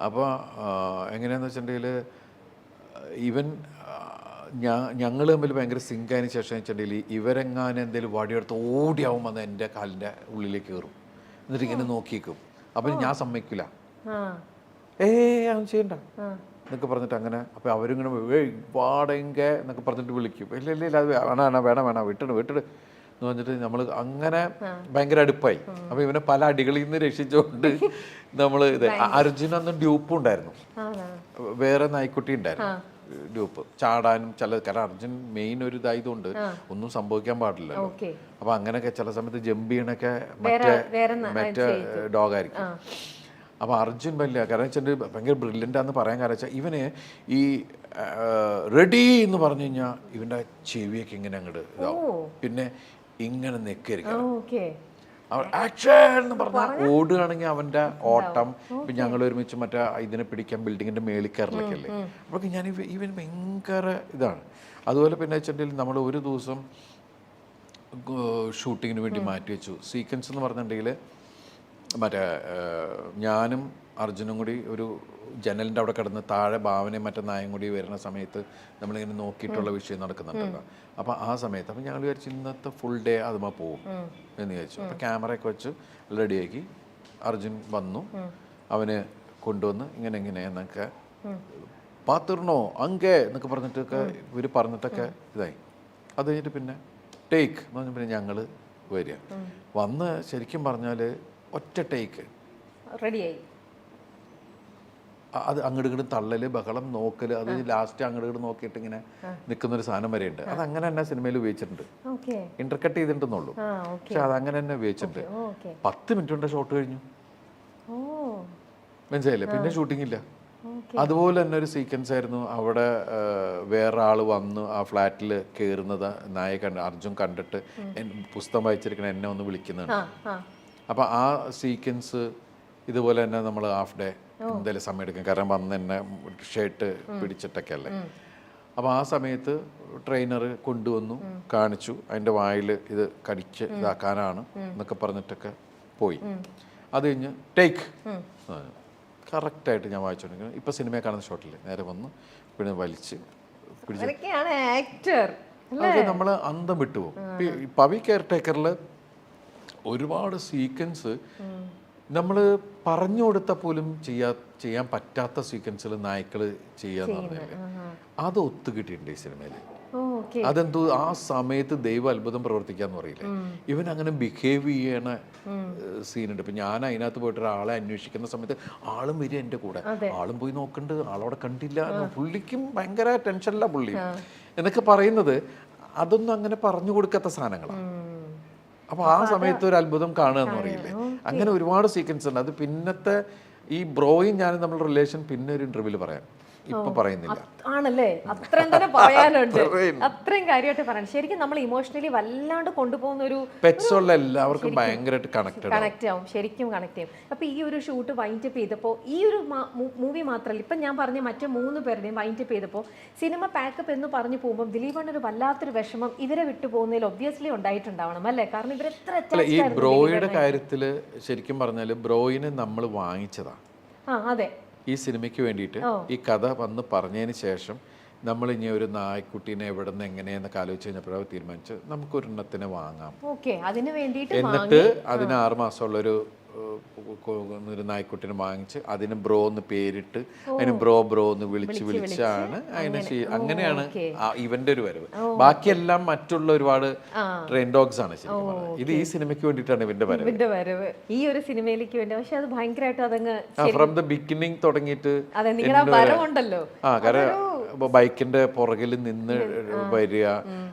അപ്പോൾ എങ്ങനെയാണെന്ന് വെച്ചിട്ടുണ്ടെങ്കിൽ ഇവൻ ഞങ്ങൾ തമ്മിൽ ഭയങ്കര സിങ്ക് ആയതിനു ശേഷം വെച്ചിട്ടുണ്ടെങ്കിൽ ഇവരെങ്ങാനും എന്തെങ്കിലും വടിയെടുത്ത് ഓടിയാവും വന്ന് എൻ്റെ കാലിൻ്റെ ഉള്ളിലേക്ക് കയറും, എന്നിട്ട് ഇങ്ങനെ നോക്കിയേക്കും. അപ്പം ഞാൻ സമ്മതിക്കില്ല, അവൻ ചെയ്യണ്ട എന്നൊക്കെ പറഞ്ഞിട്ട് അങ്ങനെ. അപ്പോൾ അവരിങ്ങനെ വാടക എന്നൊക്കെ പറഞ്ഞിട്ട് വിളിക്കും. ഇല്ല ഇല്ല ഇല്ല, അത് വേണം വിട്ടിട് എന്ന് പറഞ്ഞിട്ട് നമ്മൾ അങ്ങനെ ഭയങ്കര അടുപ്പായി. അപ്പോൾ ഇവനെ പല അടികളിൽ നിന്ന് രക്ഷിച്ചുകൊണ്ട് നമ്മൾ അർജുൻ അന്ന് ഡ്യൂപ്പും ഉണ്ടായിരുന്നു, വേറെ നായ്ക്കുട്ടി ഉണ്ടായിരുന്നു ഡ്യൂപ്പ് ചാടാനും കാരണം അർജുൻ മെയിൻ ഒരു ഇതായതുകൊണ്ട് ഒന്നും സംഭവിക്കാൻ പാടില്ലല്ലോ. അപ്പൊ അങ്ങനെയൊക്കെ ചില സമയത്ത് ജമ്പ് ചെയ്യണൊക്കെ മറ്റേ ഡോഗായിരിക്കും. അപ്പൊ അർജുൻ വലിയ കാരണം വെച്ചാൽ ഭയങ്കര ബ്രില്യൻ്റ് ആണെന്ന് പറയാൻ കാരണം വെച്ചാൽ ഇവന് ഈ റെഡി എന്ന് പറഞ്ഞു കഴിഞ്ഞാൽ ഇവന്റെ ചെവിയൊക്കെ ഇങ്ങനെ അങ്ങോട്ട് ഇതാവും, പിന്നെ ഇങ്ങനെ നെക്കരിക്കും. ആക്ഷൻ എന്ന് പറഞ്ഞാൽ ഓടുകയാണെങ്കിൽ അവൻ്റെ ഓട്ടം. ഇപ്പം ഞങ്ങൾ ഒരുമിച്ച് മറ്റേ ഇതിനെ പിടിക്കാൻ ബിൽഡിങ്ങിൻ്റെ മേളിൽ കയറലൊക്കെ അല്ലേ. അപ്പോൾ ഞാൻ ഇവൻ ഭയങ്കര ഇതാണ്. അതുപോലെ പിന്നെ വെച്ചിട്ടുണ്ടെങ്കിൽ നമ്മൾ ഒരു ദിവസം ഷൂട്ടിങ്ങിന് വേണ്ടി മാറ്റി വെച്ചു. സീക്വൻസ് എന്ന് പറഞ്ഞിട്ടുണ്ടെങ്കിൽ മറ്റേ ഞാനും അർജുനും കൂടി ഒരു ജനലിൻ്റെ അവിടെ കിടന്ന് താഴെ ഭാവനയും മറ്റേ നായും കൂടി വരുന്ന സമയത്ത് നമ്മളിങ്ങനെ നോക്കിയിട്ടുള്ള വിഷയം നടക്കുന്നുണ്ടല്ലോ. അപ്പോൾ ആ സമയത്ത് അപ്പം ഞങ്ങൾ വിചാരിച്ചു ഇന്നത്തെ ഫുൾ ഡേ അതുമാ പോവും എന്ന് വിചാരിച്ചു. അപ്പോൾ ക്യാമറയൊക്കെ വെച്ച് റെഡിയാക്കി അർജുൻ വന്നു, അവന് കൊണ്ടുവന്ന് ഇങ്ങനെ എന്നൊക്കെ പാത്തിർണോ അങ്കേ എന്നൊക്കെ പറഞ്ഞിട്ടൊക്കെ ഇവർ പറഞ്ഞിട്ടൊക്കെ ഇതായി. അത് കഴിഞ്ഞിട്ട് പിന്നെ ടേക്ക് എന്ന് പറഞ്ഞാൽ പിന്നെ ഞങ്ങൾ വരിക വന്ന് ശരിക്കും പറഞ്ഞാൽ ഒറ്റ ടേക്ക് റെഡിയായി. അത് അങ്ങോട്ട് ഇങ്ങോട്ട് തള്ളല് ബഹളം നോക്കല്, അത് ലാസ്റ്റ് അങ്ങോട്ട് ഇങ്ങോട്ട് നോക്കിയിട്ട് ഇങ്ങനെ നിൽക്കുന്നൊരു സാധനം വരെ ഉണ്ട്. അത് അങ്ങനെ തന്നെ സിനിമയിൽ ഉപയോഗിച്ചിട്ടുണ്ട്, ഇന്റർകട്ട് ചെയ്തിട്ടുണ്ടെന്നുള്ളൂ, പക്ഷെ അത് അങ്ങനെ തന്നെ ഉപയോഗിച്ചിട്ടുണ്ട്. 10 മിനിറ്റ് കൊണ്ട് ഷോട്ട് കഴിഞ്ഞു, മനസ്സിലായില്ലേ? പിന്നെ ഷൂട്ടിംഗ് ഇല്ല. അതുപോലെ തന്നെ ഒരു സീക്വൻസ് ആയിരുന്നു. അവിടെ വേറെ ആൾ വന്ന് ആ ഫ്ലാറ്റിൽ കയറുന്നത് അർജുൻ കണ്ടിട്ട് പുസ്തകം വായിച്ചിരിക്കണ എന്നെ ഒന്ന് വിളിക്കുന്നുണ്ട്. അപ്പോൾ ആ സീക്വൻസ് ഇതുപോലെ തന്നെ നമ്മൾ ഹാഫ് ഡേ എന്തായാലും സമയം എടുക്കും, കാരണം വന്ന് എന്നെ ഷർട്ട് പിടിച്ചിട്ടൊക്കെ അല്ലേ. അപ്പോൾ ആ സമയത്ത് ട്രെയിനർ കൊണ്ടുവന്നു കാണിച്ചു, അതിൻ്റെ വായിൽ ഇത് കടിച്ച് ഇതാക്കാനാണ് എന്നൊക്കെ പറഞ്ഞിട്ടൊക്കെ പോയി. അത് കഴിഞ്ഞ് ടേക്ക് കറക്റ്റായിട്ട് ഞാൻ വായിച്ചുകൊണ്ടിരിക്കുന്നു. ഇപ്പം സിനിമയെ കാണുന്ന ഷോട്ടിൽ നേരെ വന്നു പിന്നെ വലിച്ച് പിടിച്ച് നമ്മൾ അന്തം വിട്ടുപോകും. പവി കെയർ ടേക്കറിൽ ഒരുപാട് സീക്വൻസ് നമ്മൾ പറഞ്ഞു കൊടുത്താൽ പോലും ചെയ്യാൻ പറ്റാത്ത സീക്വൻസിൽ നായ്ക്കൾ ചെയ്യാന്ന് പറഞ്ഞാൽ അത് ഒത്തു കിട്ടിയിട്ടുണ്ട് ഈ സിനിമയിൽ. അതെന്തോ ആ സമയത്ത് ദൈവ അത്ഭുതം പ്രവർത്തിക്കാന്ന് പറയില്ലേ, ഇവൻ അങ്ങനെ ബിഹേവ് ചെയ്യണ സീനുണ്ട്. ഇപ്പം ഞാൻ അതിനകത്ത് പോയിട്ട് ഒരാളെ അന്വേഷിക്കുന്ന സമയത്ത് ആളും വരിക എൻ്റെ കൂടെ, ആളും പോയി നോക്കണ്ട്, ആളവിടെ കണ്ടില്ല, പുള്ളിക്കും ഭയങ്കര ടെൻഷനില്ല പുള്ളി എന്നൊക്കെ പറയുന്നത്. അതൊന്നും അങ്ങനെ പറഞ്ഞു കൊടുക്കാത്ത സാധനങ്ങളാണ്. അപ്പോൾ ആ സമയത്ത് ഒരു അത്ഭുതം കാണുക എന്ന് പറയില്ലേ, അങ്ങനെ ഒരുപാട് സീക്വൻസ് ഉണ്ട്. അത് പിന്നത്തെ ഈ ബ്രോയും ഞാനും തമ്മിലുള്ള റിലേഷൻ പിന്നെ ഒരു ഇന്റർവ്യൂവിൽ പറയാം, ഇപ്പൊ പറയുന്നില്ല. ആണല്ലേ, അത്രയും തന്നെ പറയാനുണ്ട്, അത്രയും കാര്യമായിട്ട് പറയാൻ. ശരിക്കും നമ്മൾ ഇമോഷണലി വല്ലാണ്ട് കൊണ്ടുപോകുന്ന ഒരു പെറ്റ്സുള്ള എല്ലാവർക്കും ഭയങ്കരമായിട്ട് കണക്ട് ആവും, ശരിക്കും കണക്ട് ചെയ്യും. അപ്പൊ ഈ ഒരു ഷൂട്ട് വൈൻഡ് അപ്പ് ചെയ്തപ്പോൾ ഈ ഒരു മൂവി മാത്രമല്ല, ഇപ്പം ഞാൻ പറഞ്ഞ മറ്റു 3 പേരുടെയും വൈൻഡ് അപ്പ് ചെയ്തപ്പോൾ സിനിമ പാക്കപ്പ് എന്ന് പറഞ്ഞു പോകുമ്പോൾ ദിലീപണ്ണ ഒരു വല്ലാത്തൊരു വിഷമം ഇവരെ വിട്ടു പോകുന്നതിൽ ഒബ്വിയസ്ലി ഉണ്ടായിട്ടുണ്ടാവണം അല്ലേ? കാരണം ഇവരെത്ര ഈ ബ്രോയുടെ കാര്യത്തില് ശരിക്കും പറഞ്ഞാല് ബ്രോയിനെ നമ്മൾ വാങ്ങിച്ചതാണ്. അതെ, ഈ സിനിമയ്ക്ക് വേണ്ടിയിട്ട് ഈ കഥ വന്ന് പറഞ്ഞതിന് ശേഷം നമ്മൾ ഇനി ഒരു നായ്ക്കുട്ടീനെ എവിടെ നിന്ന് എങ്ങനെയെന്നൊക്കെ ആലോചിച്ച് കഴിഞ്ഞപ്പോൾ തീരുമാനിച്ചു നമുക്കൊരെണ്ണത്തിനെ വാങ്ങാം. എന്നിട്ട് അതിന് 6 മാസമുള്ളൊരു നായ്ക്കുട്ടിനെ വാങ്ങിച്ച് അതിന് ബ്രോ എന്ന് പേരിട്ട് അതിന് ബ്രോ എന്ന് വിളിച്ചാണ് അതിനെ അങ്ങനെയാണ് ഇവന്റെ ഒരു വരവ്. ബാക്കിയെല്ലാം മറ്റുള്ള ഒരുപാട് ട്രെയിൻ ഡോഗ്സ് ആണ് ശരിക്കും. ഇത് ഈ സിനിമയ്ക്ക് വേണ്ടിയിട്ടാണ് ഇവന്റെ വരവ്, ഈ ഒരു സിനിമയിലേക്ക് വേണ്ടി. പക്ഷെ അത് ഭയങ്കരമായിട്ട് അതങ്ങ് ഫ്രം ദ ബിഗിനിങ് തുടങ്ങിയിട്ട് കാരണം ബൈക്കിന്റെ പുറകിൽ നിന്ന് വരിക,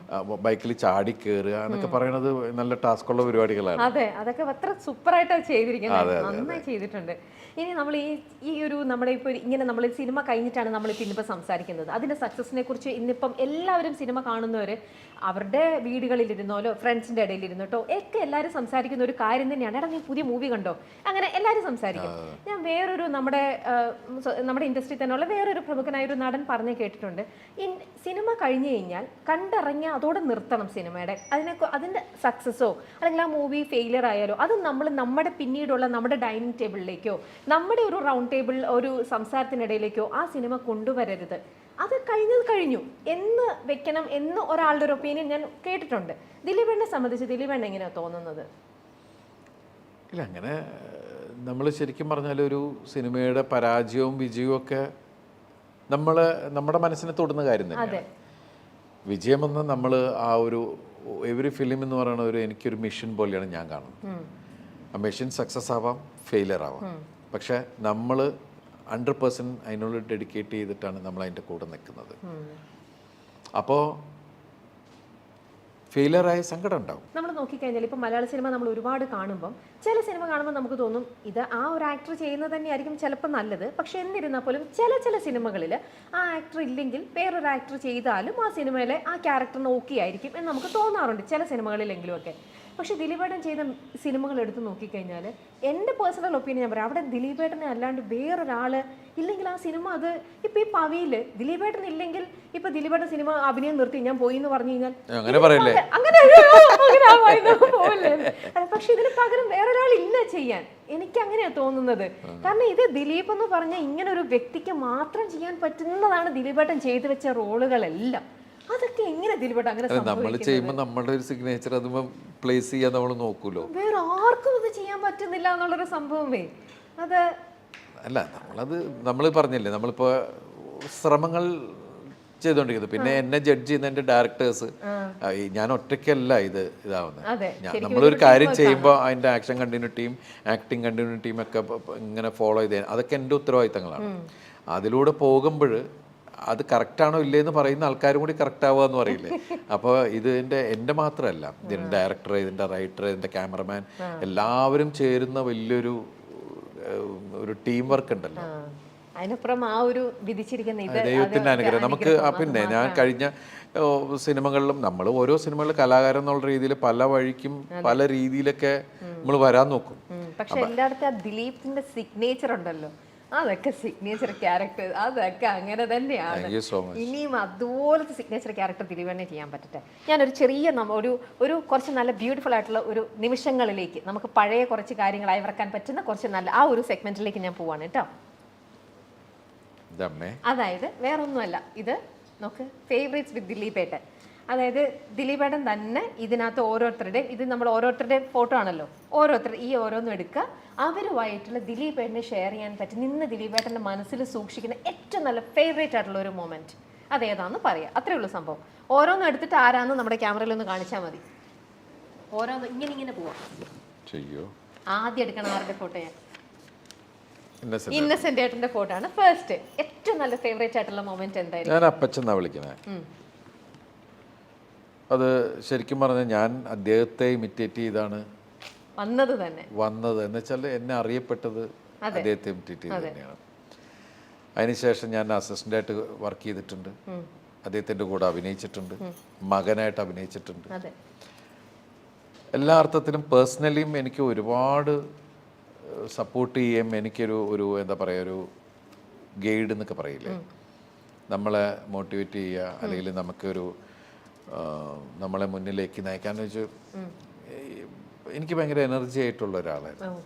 ബൈക്കിൽ ചാടി കയറുക എന്നൊക്കെ പറയണത് നല്ല ടാസ്കുള്ള പരിപാടികളാണ്. അതെ, അതൊക്കെ അത്ര സൂപ്പറായിട്ട് ചെയ്തിരിക്കുന്നത്, നന്നായി ചെയ്തിട്ടുണ്ട്. ഇനി നമ്മൾ ഈ ഒരു നമ്മുടെ ഇപ്പോൾ ഇങ്ങനെ നമ്മൾ സിനിമ കഴിഞ്ഞിട്ടാണ് നമ്മളിപ്പോൾ ഇന്നിപ്പോൾ സംസാരിക്കുന്നത്. അതിൻ്റെ സക്സസിനെ കുറിച്ച് ഇന്നിപ്പം എല്ലാവരും സിനിമ കാണുന്നവർ അവരുടെ വീടുകളിലിരുന്നോലോ ഫ്രണ്ട്സിൻ്റെ ഇടയിലിരുന്നോട്ടോ ഒക്കെ എല്ലാവരും സംസാരിക്കുന്ന ഒരു കാര്യം തന്നെയാണ്, എടാ നീ പുതിയ മൂവി കണ്ടോ, അങ്ങനെ എല്ലാവരും സംസാരിക്കും. ഞാൻ വേറൊരു നമ്മുടെ ഇൻഡസ്ട്രി തന്നെയുള്ള വേറൊരു പ്രമുഖനായ ഒരു നടൻ പറഞ്ഞു കേട്ടിട്ടുണ്ട് സിനിമ കഴിഞ്ഞു കഴിഞ്ഞാൽ കണ്ടിറങ്ങിയ അതോടെ നിർത്തണം സിനിമയുടെ അതിൻ്റെ സക്സസ്സോ അല്ലെങ്കിൽ ആ മൂവി ഫെയിലിയർ ആയാലോ അത് നമ്മൾ നമ്മുടെ പിന്നീടുള്ള നമ്മുടെ ഡൈനിങ് ടേബിളിലേക്കോ നമ്മുടെ ഒരു റൗണ്ട് ടേബിൾ ഒരു സംസാരത്തിനിടയിലേക്കോ ആ സിനിമ കൊണ്ടുവരരുത്, അത് കഴിഞ്ഞു എന്ന് വെക്കണം എന്ന് ഒരാളുടെ ഒരു ഒപ്പീനിയൻ ഞാൻ കേട്ടിട്ടുണ്ട്. ദിലീപേണ്ണെ സംബന്ധിച്ച് ദിലീപേണ്ണ എങ്ങനെയാണ് തോന്നുന്നത്? ഇല്ല, അങ്ങനെ നമ്മൾ ശരിക്കും പറഞ്ഞാൽ ഒരു സിനിമയുടെ പരാജയവും വിജയവും ഒക്കെ നമ്മുടെ മനസ്സിനെ തൊടുന്ന കാര്യം തന്നെയാണ്. വിജയം എന്ന് നമ്മൾ ആ ഒരു എവറി ഫിലിം എന്ന് പറയുന്ന എനിക്കൊരു മിഷൻ പോലെയാണ് ഞാൻ കാണുന്നത്. ആ മിഷൻ സക്സസ് ആവാം, ഫെയിലിയർ ആവാം, പക്ഷെ നമ്മൾ 100% അതിനുള്ള ഡെഡിക്കേറ്റ് ചെയ്തിട്ടാണ് നമ്മൾ അതിൻ്റെ കൂടെ നിൽക്കുന്നത്. അപ്പോൾ ഫെയിലിയറായ സങ്കടം ഉണ്ടാവും. നമ്മൾ നോക്കിക്കഴിഞ്ഞാൽ ഇപ്പോൾ മലയാള സിനിമ നമ്മൾ ഒരുപാട് കാണുമ്പം ചില സിനിമ കാണുമ്പോൾ നമുക്ക് തോന്നും ഇത് ആ ഒരു ആക്ടർ ചെയ്യുന്നത് തന്നെയായിരിക്കും ചിലപ്പോൾ നല്ലത്. പക്ഷെ എന്നിരുന്നാൽ പോലും ചില സിനിമകളിൽ ആ ആക്ടർ ഇല്ലെങ്കിൽ വേറൊരു ആക്ടർ ചെയ്താലും ആ സിനിമയിലെ ആ ക്യാരക്ടറിന് ഓക്കെ ആയിരിക്കും എന്ന് നമുക്ക് തോന്നാറുണ്ട് ചില സിനിമകളിലെങ്കിലും ഒക്കെ. പക്ഷെ ദിലീപേട്ടൻ ചെയ്ത സിനിമകൾ എടുത്ത് നോക്കിക്കഴിഞ്ഞാൽ എൻ്റെ പേഴ്സണൽ ഒപ്പീനിയൻ ഞാൻ പറയാം, അവിടെ ദിലീപേട്ടനെ അല്ലാണ്ട് വേറൊരാൾ ഇല്ലെങ്കിൽ ആ സിനിമ അത് ഇപ്പം ഈ പവിയിൽ ദിലീപേട്ടൻ ഇല്ലെങ്കിൽ ഇപ്പൊ ദിലീപേട്ടൻ സിനിമ അഭിനയം നിർത്തി ഞാൻ പോയി എന്ന് പറഞ്ഞു കഴിഞ്ഞാൽ പക്ഷെ ഇതിന് പകരം വേറൊരാൾ ഇല്ല ചെയ്യാൻ. എനിക്ക് അങ്ങനെയാ തോന്നുന്നത്. കാരണം ഇത് ദിലീപ് എന്ന് പറഞ്ഞ ഇങ്ങനെ ഒരു വ്യക്തിക്ക് മാത്രം ചെയ്യാൻ പറ്റുന്നതാണ് ദിലീപേട്ടൻ ചെയ്തു വെച്ച റോളുകളെല്ലാം. അതൊക്കെ എങ്ങനെ ദിലീപേട്ടൻ അങ്ങനെ നമ്മൾ ചെയ്യുമ്പോൾ നമ്മുടെ ഒരു സിഗ്നേച്ചർ അത് പ്ലേസ് ചെയ്യാൻ നമ്മൾ നോക്കൂലോ. വേറെ ആർക്കും ഇത് ചെയ്യാൻ പറ്റുന്നില്ല എന്നുള്ളൊരു സംഭവമേ അത് അല്ല. നമ്മൾ പറഞ്ഞില്ലേ, നമ്മളിപ്പോ ശ്രമങ്ങൾ ചെയ്തോണ്ടിരിക്കുന്നത്. പിന്നെ എന്നെ ജഡ്ജ് ചെയ്യുന്ന എൻ്റെ ഡയറക്ടേഴ്സ്, ഞാൻ ഒറ്റയ്ക്കല്ല ഇതാവുന്നത്. നമ്മളൊരു കാര്യം ചെയ്യുമ്പോൾ അതിൻ്റെ ആക്ഷൻ കണ്ടിന്യൂറ്റിയും ആക്ടിങ് കണ്ടിന്യൂറ്റിയും ഒക്കെ ഇങ്ങനെ ഫോളോ ചെയ്ത് അതൊക്കെ എൻ്റെ ഉത്തരവാദിത്തങ്ങളാണ്. അതിലൂടെ പോകുമ്പോൾ അത് കറക്റ്റാണോ ഇല്ലേന്ന് പറയുന്ന ആൾക്കാരും കൂടി കറക്റ്റ് ആവുക എന്ന് പറയില്ലേ. അപ്പോൾ എൻ്റെ മാത്രമല്ല, ഇതിൻ്റെ ഡയറക്ടർ, ഇതിൻ്റെ റൈറ്റർ, ഇതിൻ്റെ ക്യാമറമാൻ എല്ലാവരും ചേരുന്ന വലിയൊരു ടീം വർക്ക് ഉണ്ടല്ലോ. അതിനപ്പുറം ആ ഒരു വിധിച്ചിരിക്കുന്ന ദൈവത്തിൻ്റെ അനുഗ്രഹം നമുക്ക്. പിന്നെ ഞാൻ കഴിഞ്ഞ സിനിമകളിലും നമ്മൾ ഓരോ സിനിമകളിലും കലാകാരൻ എന്നുള്ള രീതിയിൽ പല വഴിക്കും പല രീതിയിലൊക്കെ നമ്മൾ വരാൻ നോക്കും. പക്ഷെ എല്ലായിടത്തും ആ ദിലീപിന്റെ സിഗ്നേച്ചർ ഉണ്ടല്ലോ, അതൊക്കെ സിഗ്നേച്ചർ ക്യാരക്ടർ അതൊക്കെ അങ്ങനെ തന്നെയാണ്. ഇനിയും അതുപോലത്തെ സിഗ്നേച്ചർ ക്യാരക്ടർ ദിലീപേണ്ണെ ചെയ്യാൻ പറ്റട്ടെ. ഞാനൊരു ചെറിയ ഒരു കുറച്ച് നല്ല ബ്യൂട്ടിഫുൾ ആയിട്ടുള്ള ഒരു നിമിഷങ്ങളിലേക്ക് നമുക്ക് പഴയ കുറച്ച് കാര്യങ്ങൾ അയവിറക്കാൻ പറ്റുന്ന കുറച്ച് നല്ല ആ ഒരു സെഗ്മെന്റിലേക്ക് ഞാൻ പോവാണ് കേട്ടോ. അതായത് വേറൊന്നുമല്ല, ഇത് നമുക്ക് ഫേവറേറ്റ്സ് വിത്ത് ദിലീപേട്ടൻ. അതായത് ദിലീപേട്ടൻ തന്നെ ഇതിനകത്ത് ഓരോരുത്തരുടെയും ഇത് നമ്മൾ ഓരോരുത്തരുടെയും ഫോട്ടോ ആണല്ലോ, ഈ ഓരോന്നും എടുക്കുക, അവരുമായിട്ടുള്ള ദിലീപേട്ടനെ ഷെയർ ചെയ്യാൻ പറ്റും നിന്ന് ദിലീപേട്ടൻ്റെ മനസ്സിൽ സൂക്ഷിക്കുന്ന ഏറ്റവും നല്ല ഫേവറേറ്റ് ആയിട്ടുള്ള ഒരു മൊമെന്റ് അതേതാന്ന് പറയാം. അത്രേ ഉള്ളൂ സംഭവം. ഓരോന്നും എടുത്തിട്ട് ആരാന്ന് നമ്മുടെ ക്യാമറയിൽ ഒന്ന് കാണിച്ചാൽ മതി. ഓരോന്നും ഇങ്ങനെ പോവാം. ആദ്യം എടുക്കണം ആരുടെ ഫോട്ടോ? ഇന്നസെന്റ് ഏട്ടന്റെ ഫോട്ടോ ആണ് ഫസ്റ്റ്. ഏറ്റവും നല്ല ഫേവറേറ്റ് ആയിട്ടുള്ള മൊമെന്റ് എന്തായിരിക്കും? ഞാൻ അപ്പച്ചെന്നാ വിളിക്കുന്നത്. അത് ശരിക്കും പറഞ്ഞാൽ ഞാൻ അദ്ദേഹത്തെ ഇമിറ്റേറ്റ് ചെയ്താണ് വന്നത് എന്ന് വെച്ചാൽ എന്നെ അറിയപ്പെട്ടത് അദ്ദേഹത്തെ ഇമിറ്റേറ്റ് ചെയ്ത് തന്നെയാണ്. അതിനുശേഷം ഞാൻ അസിസ്റ്റൻ്റായിട്ട് വർക്ക് ചെയ്തിട്ടുണ്ട്, അദ്ദേഹത്തിൻ്റെ കൂടെ അഭിനയിച്ചിട്ടുണ്ട്, മകനായിട്ട് അഭിനയിച്ചിട്ടുണ്ട്. എല്ലാ അർത്ഥത്തിലും പേഴ്സണലിയും എനിക്ക് ഒരുപാട് സപ്പോർട്ട് ചെയ്യുകയും എനിക്കൊരു എന്താ പറയുക ഒരു ഗൈഡ് എന്നൊക്കെ പറയില്ലേ, നമ്മളെ മോട്ടിവേറ്റ് ചെയ്യുക അല്ലെങ്കിൽ നമുക്കൊരു നമ്മളെ മുന്നിലേക്ക് നയിക്കാന്ന് വെച്ചാൽ എനിക്ക് ഭയങ്കര എനർജി ആയിട്ടുള്ള ഒരാളായിരുന്നു.